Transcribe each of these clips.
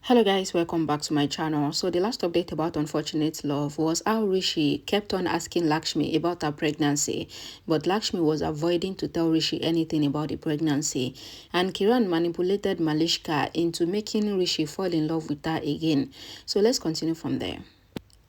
Hello guys, welcome back to my channel. So the last update about unfortunate love was how Rishi kept on asking Lakshmi about her pregnancy, but Lakshmi was avoiding to tell Rishi anything about the pregnancy, and Kiran manipulated Malishka into making Rishi fall in love with her again. So let's continue from there.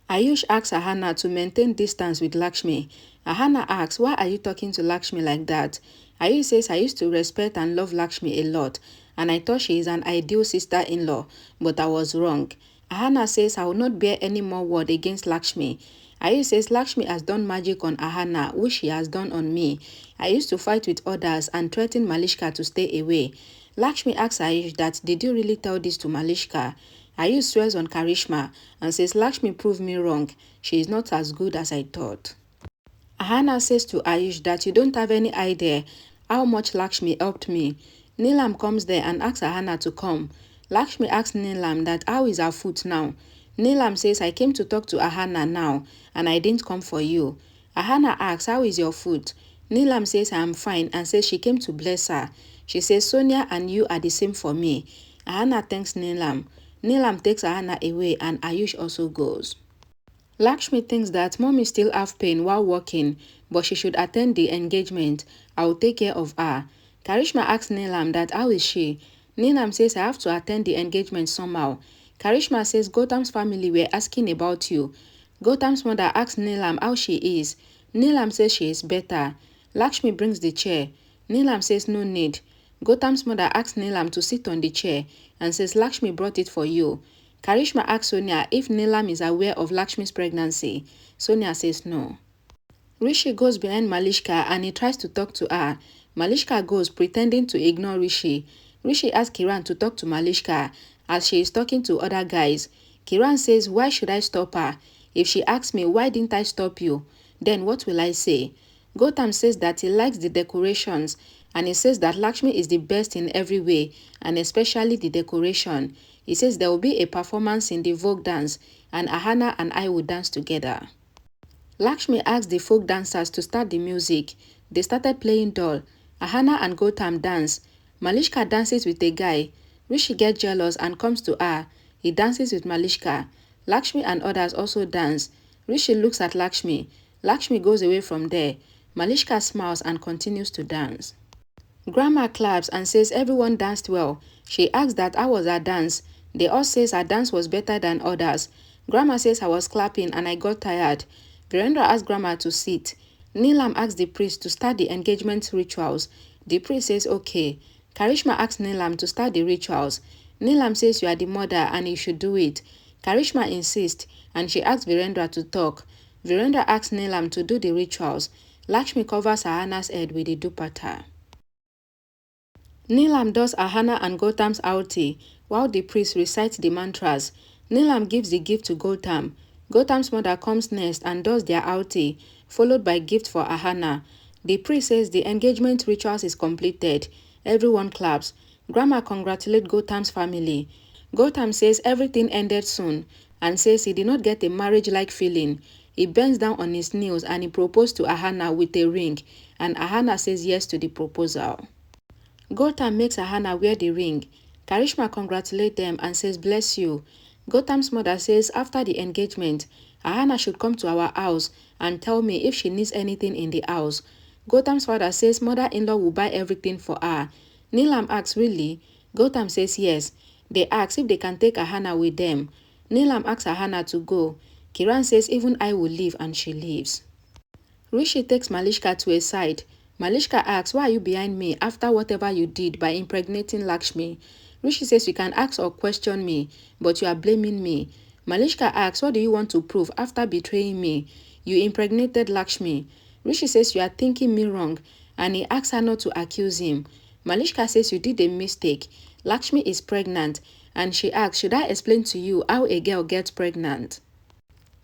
Ayush asks Ahana to maintain distance with Lakshmi. Ahana asks, why are you talking to Lakshmi like that? Ayush says, I used to respect and love Lakshmi a lot, and I thought she is an ideal sister-in-law, but I was wrong. Ahana says, I will not bear any more word against Lakshmi. Ayush says, Lakshmi has done magic on Ahana, which she has done on me. I used to fight with others and threaten Malishka to stay away. Lakshmi asks Ayush that, did you really tell this to Malishka? Ayush swears on Karishma and says Lakshmi proved me wrong. She is not as good as I thought. Ahana says to Ayush that you don't have any idea how much Lakshmi helped me. Neelam comes there and asks Ahana to come. Lakshmi asks Neelam that how is her foot now. Neelam says I came to talk to Ahana now and I didn't come for you. Ahana asks how is your foot. Neelam says I am fine and says she came to bless her. She says Sonia and you are the same for me. Ahana thanks Neelam. Neelam takes Ahana away and Ayush also goes. Lakshmi thinks that mommy still have pain while working, but she should attend the engagement. I will take care of her. Karishma asks Neelam that how is she? Neelam says I have to attend the engagement somehow. Karishma says Gautam's family were asking about you. Gautam's mother asks Neelam how she is. Neelam says she is better. Lakshmi brings the chair. Neelam says no need. Gautam's mother asks Neelam to sit on the chair and says Lakshmi brought it for you. Karishma asks Sonia if Neelam is aware of Lakshmi's pregnancy. Sonia says no. Rishi goes behind Malishka and he tries to talk to her. Malishka goes pretending to ignore Rishi. Rishi asks Kiran to talk to Malishka as she is talking to other guys. Kiran says, why should I stop her? If she asks me, why didn't I stop you? Then what will I say? Gautam says that he likes the decorations and he says that Lakshmi is the best in every way and especially the decoration. He says there will be a performance in the Vogue dance and Ahana and I will dance together. Lakshmi asked the folk dancers to start the music. They started playing doll. Ahana and Gautam dance. Malishka dances with a guy. Rishi gets jealous and comes to her. He dances with Malishka. Lakshmi and others also dance. Rishi looks at Lakshmi. Lakshmi goes away from there. Malishka smiles and continues to dance. Grandma claps and says everyone danced well. She asks that how was her dance. They all says her dance was better than others. Grandma says I was clapping and I got tired. Virendra asks Grandma to sit. Neelam asks the priest to start the engagement rituals. The priest says okay. Karishma asks Neelam to start the rituals. Neelam says you are the mother and you should do it. Karishma insists and she asks Virendra to talk. Virendra asks Neelam to do the rituals. Lakshmi covers Ahana's head with the dupatta. Neelam does Ahana and Gautam's arti while the priest recites the mantras. Neelam gives the gift to Gautam. Gautam's mother comes next and does their arti, followed by gift for Ahana. The priest says the engagement rituals is completed. Everyone claps. Grandma congratulates Gautam's family. Gautam says everything ended soon and says he did not get a marriage-like feeling. He bends down on his knees and he proposed to Ahana with a ring, and Ahana says yes to the proposal. Gautam makes Ahana wear the ring. Karishma congratulates them and says bless you. Gautam's mother says after the engagement, Ahana should come to our house and tell me if she needs anything in the house. Gautam's father says mother-in-law will buy everything for her. Neelam asks really? Gautam says yes. They ask if they can take Ahana with them. Neelam asks Ahana to go. Kiran says even I will leave and she leaves. Rishi takes Malishka to a side. Malishka asks, why are you behind me after whatever you did by impregnating Lakshmi? Rishi says you can ask or question me, but you are blaming me. Malishka asks, what do you want to prove after betraying me? You impregnated Lakshmi. Rishi says you are thinking me wrong, and he asks her not to accuse him. Malishka says you did a mistake. Lakshmi is pregnant, and she asks, should I explain to you how a girl gets pregnant?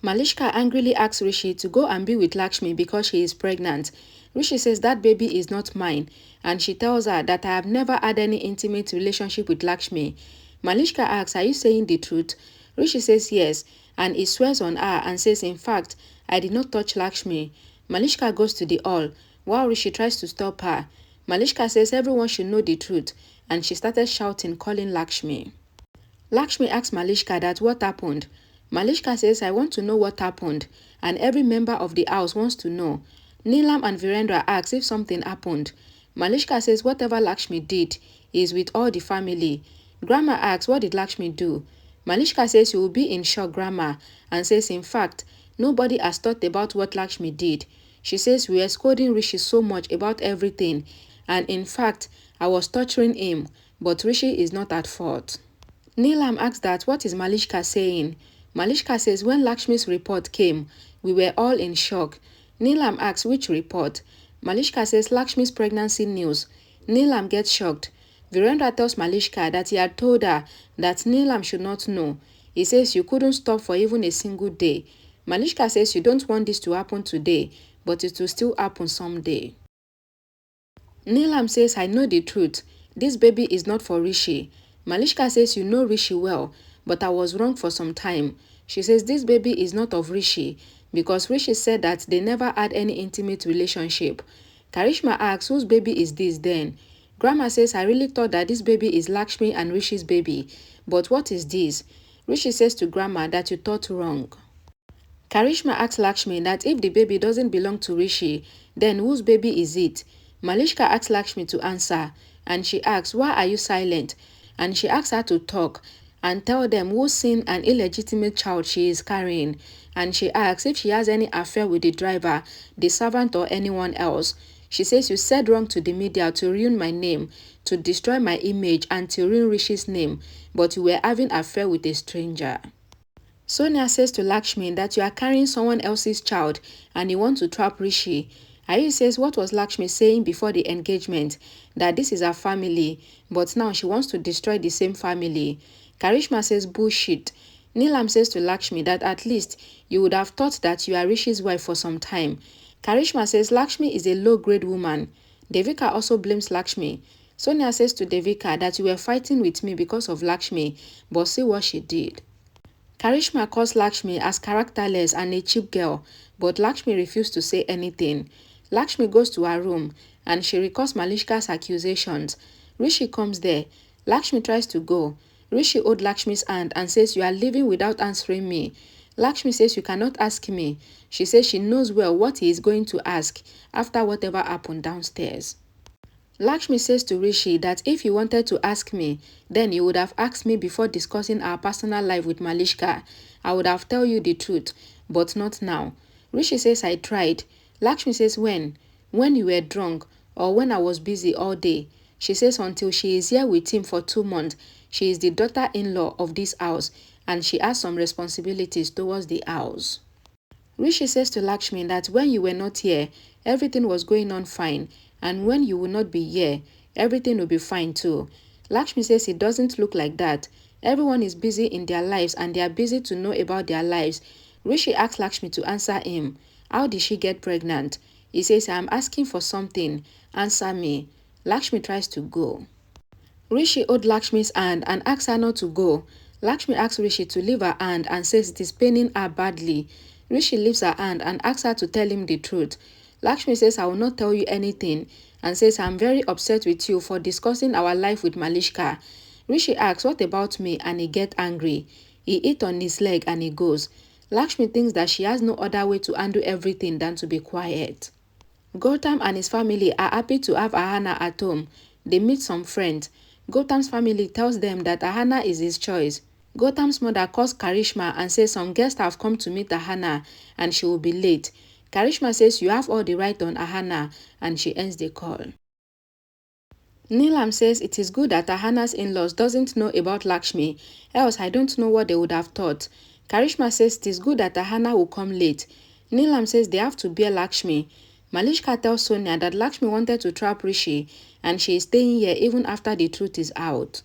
Malishka angrily asks Rishi to go and be with Lakshmi because she is pregnant. Rishi says that baby is not mine, and she tells her that I have never had any intimate relationship with Lakshmi. Malishka asks, are you saying the truth? Rishi says yes, and he swears on her and says, in fact, I did not touch Lakshmi. Malishka goes to the hall, while Rishi tries to stop her. Malishka says everyone should know the truth, and she started shouting, calling Lakshmi. Lakshmi asks Malishka that what happened. Malishka says, I want to know what happened, and every member of the house wants to know. Neelam and Virendra ask if something happened. Malishka says whatever Lakshmi did is with all the family. Grandma asks, what did Lakshmi do? Malishka says you will be in shock, Grandma, and says in fact, nobody has thought about what Lakshmi did. She says we were scolding Rishi so much about everything, and in fact, I was torturing him, but Rishi is not at fault. Neelam asks that what is Malishka saying? Malishka says when Lakshmi's report came, we were all in shock. Neelam asks which report? Malishka says Lakshmi's pregnancy news. Neelam gets shocked. Virendra tells Malishka that he had told her that Neelam should not know. He says you couldn't stop for even a single day. Malishka says you don't want this to happen today, but it will still happen someday. Neelam says I know the truth. This baby is not for Rishi. Malishka says you know Rishi well, but I was wrong for some time. She says this baby is not of Rishi because Rishi said that they never had any intimate relationship. Karishma asks whose baby is this then? Grandma says I really thought that this baby is Lakshmi and Rishi's baby, but what is this? Rishi says to Grandma that you thought wrong. Karishma asks Lakshmi that if the baby doesn't belong to Rishi, then whose baby is it? Malishka asks Lakshmi to answer, and she asks, why are you silent? And she asks her to talk and tell them who's seen an illegitimate child she is carrying. And she asks if she has any affair with the driver, the servant or anyone else. She says you said wrong to the media to ruin my name, to destroy my image and to ruin Rishi's name, but you were having an affair with a stranger. Sonia says to Lakshmi that you are carrying someone else's child and you want to trap Rishi. Ayush says what was Lakshmi saying before the engagement, that this is her family, but now she wants to destroy the same family. Karishma says bullshit. Neelam says to Lakshmi that at least you would have thought that you are Rishi's wife for some time. Karishma says Lakshmi is a low-grade woman. Devika also blames Lakshmi. Sonia says to Devika that you were fighting with me because of Lakshmi, but see what she did. Karishma calls Lakshmi as characterless and a cheap girl, but Lakshmi refused to say anything. Lakshmi goes to her room and she recalls Malishka's accusations. Rishi comes there. Lakshmi tries to go. Rishi owed Lakshmi's hand and says you are leaving without answering me. Lakshmi says you cannot ask me. She says she knows well what he is going to ask after whatever happened downstairs. Lakshmi says to Rishi that if you wanted to ask me, then you would have asked me before discussing our personal life with Malishka. I would have told you the truth, but not now. Rishi says I tried. Lakshmi says when? When you were drunk or when I was busy all day. She says until she is here with him for 2 months, she is the daughter-in-law of this house and she has some responsibilities towards the house. Rishi says to Lakshmi that when you were not here, everything was going on fine, and when you will not be here, everything will be fine too. Lakshmi says it doesn't look like that. Everyone is busy in their lives and they are busy to know about their lives. Rishi asks Lakshmi to answer him. How did she get pregnant? He says, I am asking for something. Answer me. Lakshmi tries to go. Rishi owed Lakshmi's hand and asks her not to go. Lakshmi asks Rishi to leave her hand and says it is paining her badly. Rishi leaves her hand and asks her to tell him the truth. Lakshmi says, I will not tell you anything and says, I am very upset with you for discussing our life with Malishka. Rishi asks, what about me? And he gets angry. He hits on his leg and he goes. Lakshmi thinks that she has no other way to handle everything than to be quiet. Gautam and his family are happy to have Ahana at home. They meet some friends. Gautam's family tells them that Ahana is his choice. Gautam's mother calls Karishma and says some guests have come to meet Ahana and she will be late. Karishma says you have all the right on Ahana and she ends the call. Neelam says it is good that Ahana's in-laws doesn't know about Lakshmi, else I don't know what they would have thought. Karishma says it is good that Ahana will come late. Neelam says they have to bear Lakshmi. Malishka tells Sonia that Lakshmi wanted to trap Rishi and she is staying here even after the truth is out.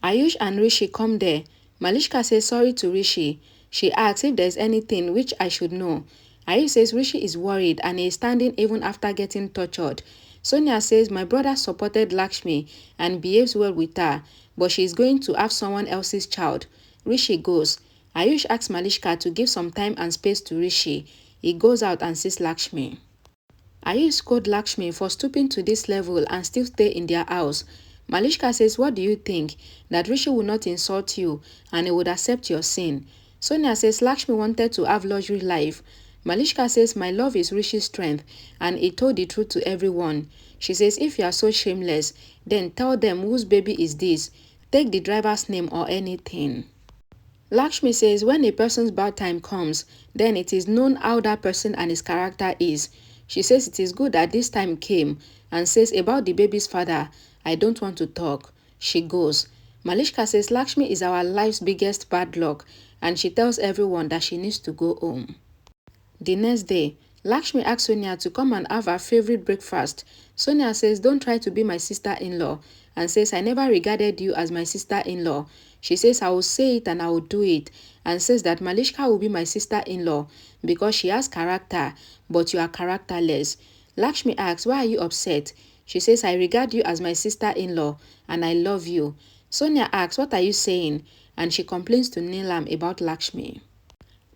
Ayush and Rishi come there. Malishka says sorry to Rishi. She asks if there is anything which I should know. Ayush says Rishi is worried and he is standing even after getting tortured. Sonia says my brother supported Lakshmi and behaves well with her, but she is going to have someone else's child. Rishi goes. Ayush asks Malishka to give some time and space to Rishi. He goes out and sees Lakshmi. Ayush scolded Lakshmi for stooping to this level and still stay in their house. Malishka says, what do you think? That Rishi will not insult you and he would accept your sin. Sonia says, Lakshmi wanted to have luxury life. Malishka says, my love is Rishi's strength and he told the truth to everyone. She says, if you are so shameless, then tell them whose baby is this. Take the driver's name or anything. Lakshmi says, when a person's bad time comes, then it is known how that person and his character is. She says it is good that this time came and says about the baby's father, I don't want to talk. She goes. Malishka says Lakshmi is our life's biggest bad luck and she tells everyone that she needs to go home. The next day, Lakshmi asks Sonia to come and have her favorite breakfast. Sonia says, don't try to be my sister-in-law and says, I never regarded you as my sister-in-law. She says, I will say it and I will do it and says that Malishka will be my sister-in-law because she has character, but you are characterless. Lakshmi asks, why are you upset? She says, I regard you as my sister-in-law and I love you. Sonia asks, what are you saying? And she complains to Neelam about Lakshmi.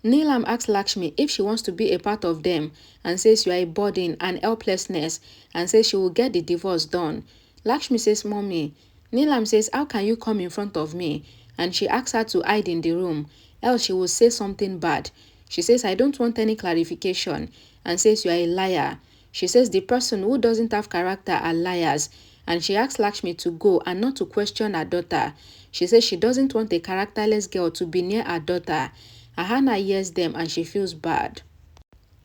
Neelam asks Lakshmi if she wants to be a part of them and says you are a burden and helplessness and says she will get the divorce done. Lakshmi says, Mommy. Neelam says, how can you come in front of me? And she asks her to hide in the room, else she will say something bad. She says, I don't want any clarification and says you are a liar. She says the person who doesn't have character are liars and she asks Lakshmi to go and not to question her daughter. She says she doesn't want a characterless girl to be near her daughter. Ahana hears them and she feels bad.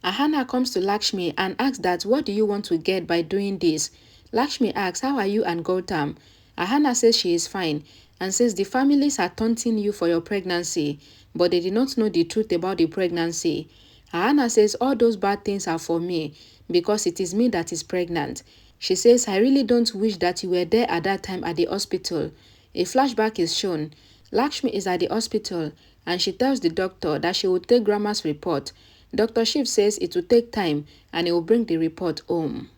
Ahana comes to Lakshmi and asks that what do you want to get by doing this? Lakshmi asks, how are you and Gautam? Ahana says she is fine and says the families are taunting you for your pregnancy, but they did not know the truth about the pregnancy. Ahana says all those bad things are for me because it is me that is pregnant. She says, I really don't wish that you were there at that time at the hospital. A flashback is shown. Lakshmi is at the hospital and she tells the doctor that she will take Grandma's report. Dr. Shiv says it will take time and he will bring the report home.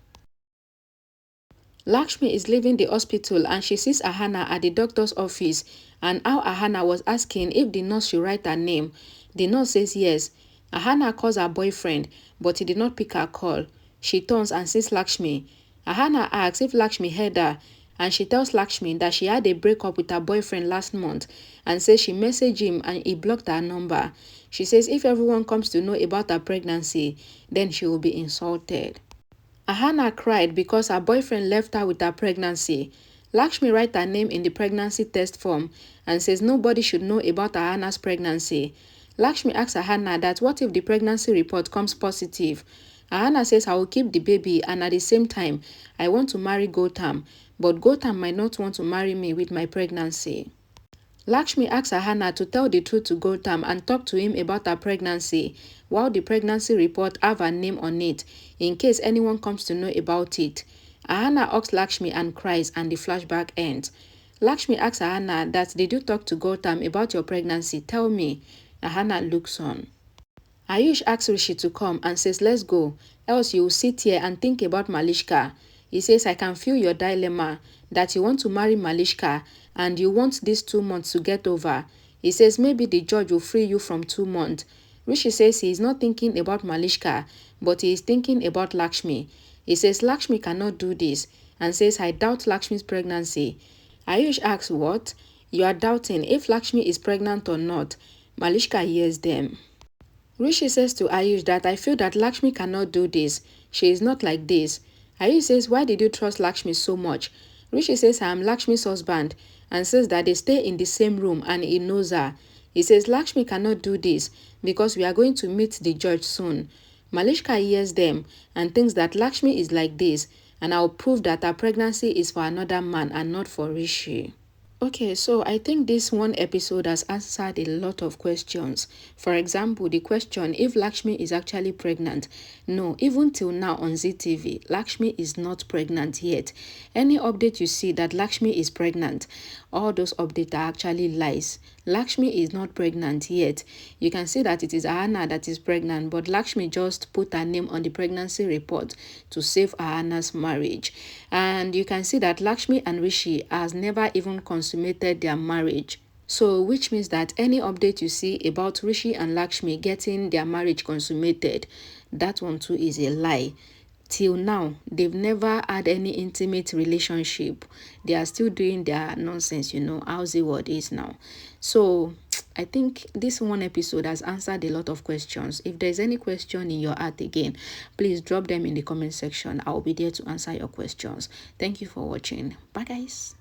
Lakshmi is leaving the hospital and she sees Ahana at the doctor's office and how Ahana was asking if the nurse should write her name. The nurse says yes. Ahana calls her boyfriend but he did not pick her call. She turns and sees Lakshmi. Ahana asks if Lakshmi heard her and she tells Lakshmi that she had a breakup with her boyfriend last month and says she messaged him and he blocked her number. She says if everyone comes to know about her pregnancy, then she will be insulted. Ahana cried because her boyfriend left her with her pregnancy. Lakshmi writes her name in the pregnancy test form and says nobody should know about Ahana's pregnancy. Lakshmi asks Ahana that what if the pregnancy report comes positive? Ahana says I will keep the baby and at the same time I want to marry Gautam, but Gautam might not want to marry me with my pregnancy. Lakshmi asks Ahana to tell the truth to Gautam and talk to him about her pregnancy, while the pregnancy report have her name on it, in case anyone comes to know about it. Ahana hugs Lakshmi and cries and the flashback ends. Lakshmi asks Ahana that did you talk to Gautam about your pregnancy? Tell me. Ahana looks on. Ayush asks Rishi to come and says let's go, else you will sit here and think about Malishka. He says I can feel your dilemma, that you want to marry Malishka and you want these 2 months to get over. He says maybe the judge will free you from 2 months. Rishi says he is not thinking about Malishka, but he is thinking about Lakshmi. He says Lakshmi cannot do this and says I doubt Lakshmi's pregnancy. Ayush asks what? You are doubting if Lakshmi is pregnant or not. Malishka hears them. Rishi says to Ayush that I feel that Lakshmi cannot do this. She is not like this. Ayush says, why did you trust Lakshmi so much? Rishi says, I am Lakshmi's husband and says that they stay in the same room and he knows her. He says, Lakshmi cannot do this because we are going to meet the judge soon. Malishka hears them and thinks that Lakshmi is like this and I will prove that her pregnancy is for another man and not for Rishi. Okay, so I think this one episode has answered a lot of questions. For example, the question if Lakshmi is actually pregnant. No, even till now on ZTV, Lakshmi is not pregnant yet. Any update you see that Lakshmi is pregnant, all those updates are actually lies. Lakshmi is not pregnant yet. You can see that it is Ahana that is pregnant, but Lakshmi just put her name on the pregnancy report to save Ahana's marriage. And you can see that Lakshmi and Rishi has never even consummated their marriage. So, which means that any update you see about Rishi and Lakshmi getting their marriage consummated, that one too is a lie. till now, they've never had any intimate relationship. They are still doing their nonsense, how the world is now. So I think this one episode has answered a lot of questions. If there's any question in your heart again, please drop them in the comment section. I'll be there to answer your questions. Thank you for watching. Bye guys.